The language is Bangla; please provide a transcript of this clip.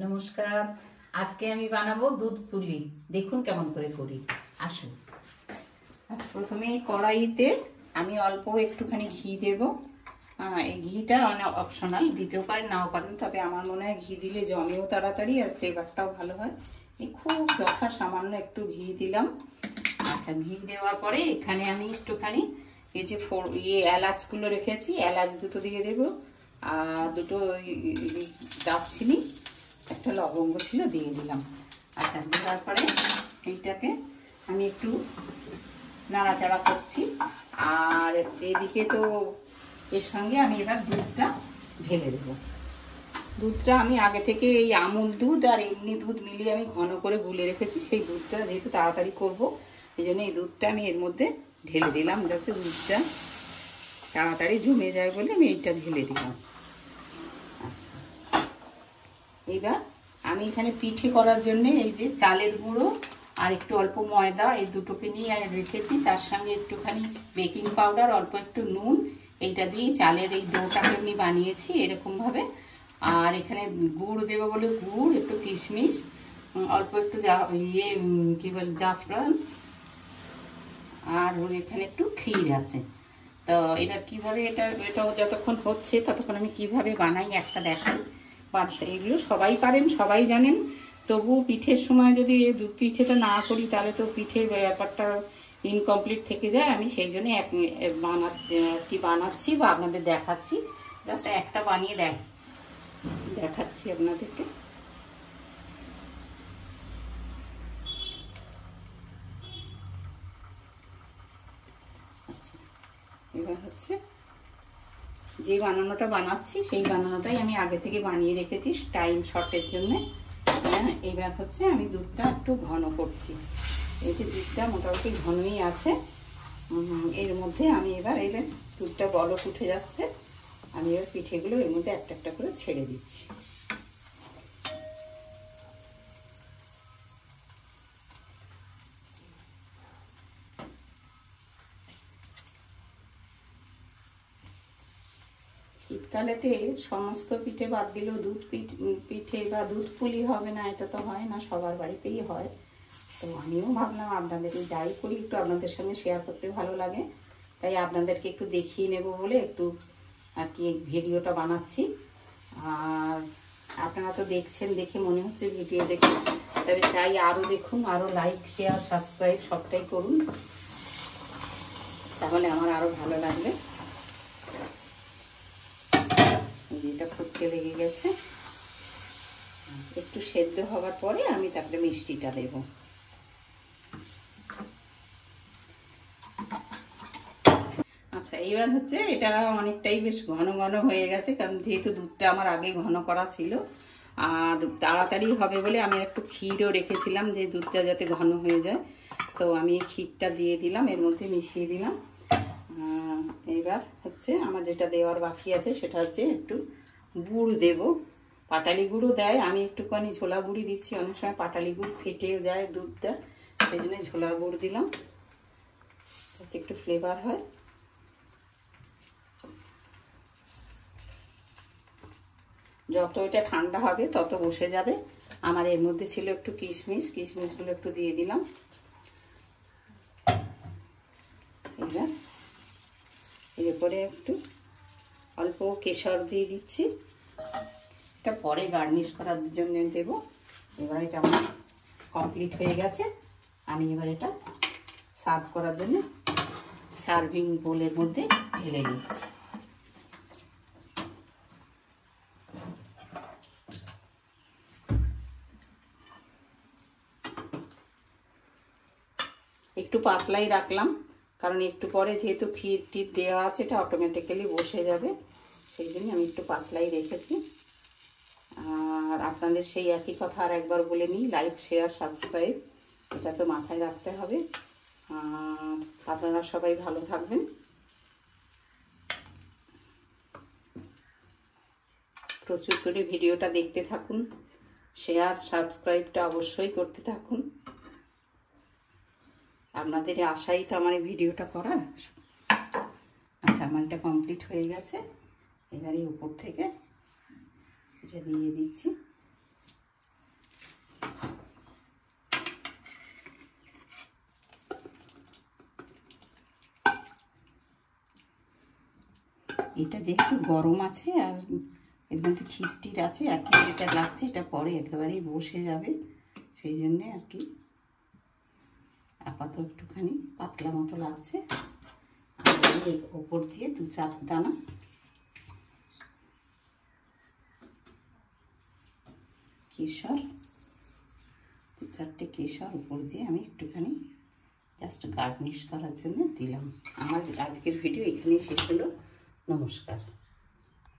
নমস্কার। আজকে আমি বানাবো দুধ পুলি। দেখুন কেমন করে করি, আসুন। আজ প্রথমে কড়াইতে আমি অল্প একটুখানি ঘি দেব। এই ঘিটা অনেক অপশনাল, দিতেও পারেন নাও পারেন, তবে আমার মনে হয় ঘি দিলে জমেও তাড়াতাড়ি আর ফ্লেভারটাও ভালো হয়। এই খুব যথা সামান্য একটু ঘি দিলাম। আচ্ছা, ঘি দেওয়ার পরে এখানে আমি একটুখানি এই যে এলাচগুলো রেখেছি, এলাচ দুটো দিয়ে দেবো, আর দুটো দারচিনি, একটা লবঙ্গ ছিল দিয়ে দিলাম। আচ্ছা, দেওয়ার পরে এইটাকে আমি একটু নাড়াচাড়া করছি। আর এদিকে তো এর সঙ্গে আমি এবার দুধটা ঢেলে দেবো। দুধটা আমি আগে থেকে এই আমুল দুধ আর এমনি দুধ মিলিয়ে আমি ঘন করে গুলে রেখেছি। সেই দুধটা যেহেতু তাড়াতাড়ি করব, এই জন্য এই দুধটা আমি এর মধ্যে ঢেলে দিলাম, যাতে দুধটা তাড়াতাড়ি জমে যায় বলে আমি এইটা ঢেলে দিলাম। আচ্ছা, এইবার আমি এখানে পিঠে করার জন্য এই যে চালের গুঁড়ো আর একটু অল্প ময়দা, এই দুটোকে নিয়ে রেখেছি। তার সঙ্গে একটুখানি বেকিং পাউডার, অল্প একটু নুন, এইটা দিয়ে চালের এই ডোটাকে আমি বানিয়েছি এরকমভাবে। আর এখানে গুড় দেবো বলে গুড়, একটু কিশমিশ, অল্প একটু কি বলে জাফরান, আর এখানে একটু ক্ষীর আছে। তো এবার কিভাবে এটাও যতক্ষণ হচ্ছে ততক্ষণ আমি কিভাবে বানাই একটা দেখাই। এগুলো সবাই পারেন, সবাই জানেন, তবু পিঠের সময় যদি এই দুধ পিঠেটা না করি তাহলে তো পিঠের ব্যাপারটা ইনকমপ্লিট থেকে যায়। আমি সেই জন্য বানাচ্ছি বা আপনাদের দেখাচ্ছি। জাস্ট একটা বানিয়ে দেখাচ্ছি আপনাদেরকে। আচ্ছা, এবার হচ্ছে যে বানানোটা বানাচ্ছি সেই বানানোটাই আমি আগে থেকে বানিয়ে রেখেছি টাইম শর্টের জন্য। এবার হচ্ছে আমি দুধটা একটু ঘন করছি। এই যে দুধটা মোটামুটি ঘনই আছে, এর মধ্যে আমি এবার দুধটা বলক উঠে যাচ্ছে। আমি এবার পিঠেগুলো এর মধ্যে একটা একটা করে ছেড়ে দিচ্ছি। শীতকালেতে সমস্ত পিঠে বাদ দিলেও দুধ পিঠে বা দুধ পুলি হবে না, এটা তো হয় না, সবার বাড়িতেই হয়। তো আমিও ভাবলাম আপনাদেরকে যাই করি একটু আপনাদের সঙ্গে শেয়ার করতে ভালো লাগে, তাই আপনাদেরকে একটু দেখিয়ে নেব বলে একটু আর কি ভিডিওটা বানাচ্ছি। আর আপনারা তো দেখছেন, দেখে মনে হচ্ছে ভিডিও দেখে, তবে চাই আরও দেখুন, আরও লাইক শেয়ার সাবস্ক্রাইব সবটাই করুন, তাহলে আমার আরও ভালো লাগবে। এটা ফুটতে লেগে গেছে, একটু সেদ্ধ হওয়ার পরে আমি তারপরে মিষ্টিটা দেব। আচ্ছা, এইবার হচ্ছে এটা অনেকটাই বেশ ঘন ঘন হয়ে গেছে, কারণ যেহেতু দুধটা আমার আগে ঘন করা ছিল আর তাড়াতাড়ি হবে বলে আমি একটু ক্ষীরও রেখেছিলাম যে দুধটা যাতে ঘন হয়ে যায়। তো আমি ক্ষীরটা দিয়ে দিলাম, এর মধ্যে মিশিয়ে দিলাম। এবার হচ্ছে আমার যেটা দেওয়ার বাকি আছে সেটা হচ্ছে একটু গুড় দেব। পাটালি গুঁড়ও দেয়, আমি একটুখানি ঝোলা গুঁড়ি দিচ্ছি, অনেক সময় পাটালি গুড় ফেটেও যায় দুধটা, সেই জন্য ঝোলা গুড় দিলাম, যাতে একটু ফ্লেভার হয়। যত এটা ঠান্ডা হবে তত বসে যাবে। আমার এর মধ্যে ছিল একটু কিশমিশগুলো একটু দিয়ে দিলাম। এবার এর উপরে একটু অল্প কেশর দিয়ে দিচ্ছি, এটা পরে গার্নিশ করার জন্য দেব। এবার এটা আমার কমপ্লিট হয়ে গেছে। আমি এবার এটা সার্ভ করার জন্য সার্ভিং বোলের মধ্যে ঢেলে নিচ্ছি। একটু পাতলাই রাখলাম, কারণ একটু পরে যেহেতু ক্ষীর টির দেওয়া আছে এটা অটোমেটিক্যালি বসে যাবে, সেই জন্য আমি একটু পাতলাই রেখেছি। আর আপনাদের সেই একই কথা আর একবার বলে নিই, লাইক শেয়ার সাবস্ক্রাইব এটা তো মাথায় রাখতে হবে। আর আপনারা সবাই ভালো থাকবেন, প্রচুর করে ভিডিওটা দেখতে থাকুন, শেয়ার সাবস্ক্রাইবটা অবশ্যই করতে থাকুন। আপনাদের আশাই তো আমার এই ভিডিওটা করা। আচ্ছা, আমার এটা কমপ্লিট হয়ে গেছে। এবারে উপর থেকে এটা দিয়ে দিচ্ছি। এটা যেহেতু গরম আছে আর এর মধ্যে ক্ষীরটির আছে, এখন যেটা লাগছে এটা পরে একেবারেই বসে যাবে, সেই জন্যে আর কি আপাতত একটুখানি পাতলা মতো লাগছে। আর এই ওপর দিয়ে 2-4 দানা কেশর, 2-4টে কেশর উপর দিয়ে আমি একটুখানি জাস্ট গার্নিশ করার জন্য দিলাম। আমার আজকের ভিডিও এখানেই শেষ হলো। নমস্কার।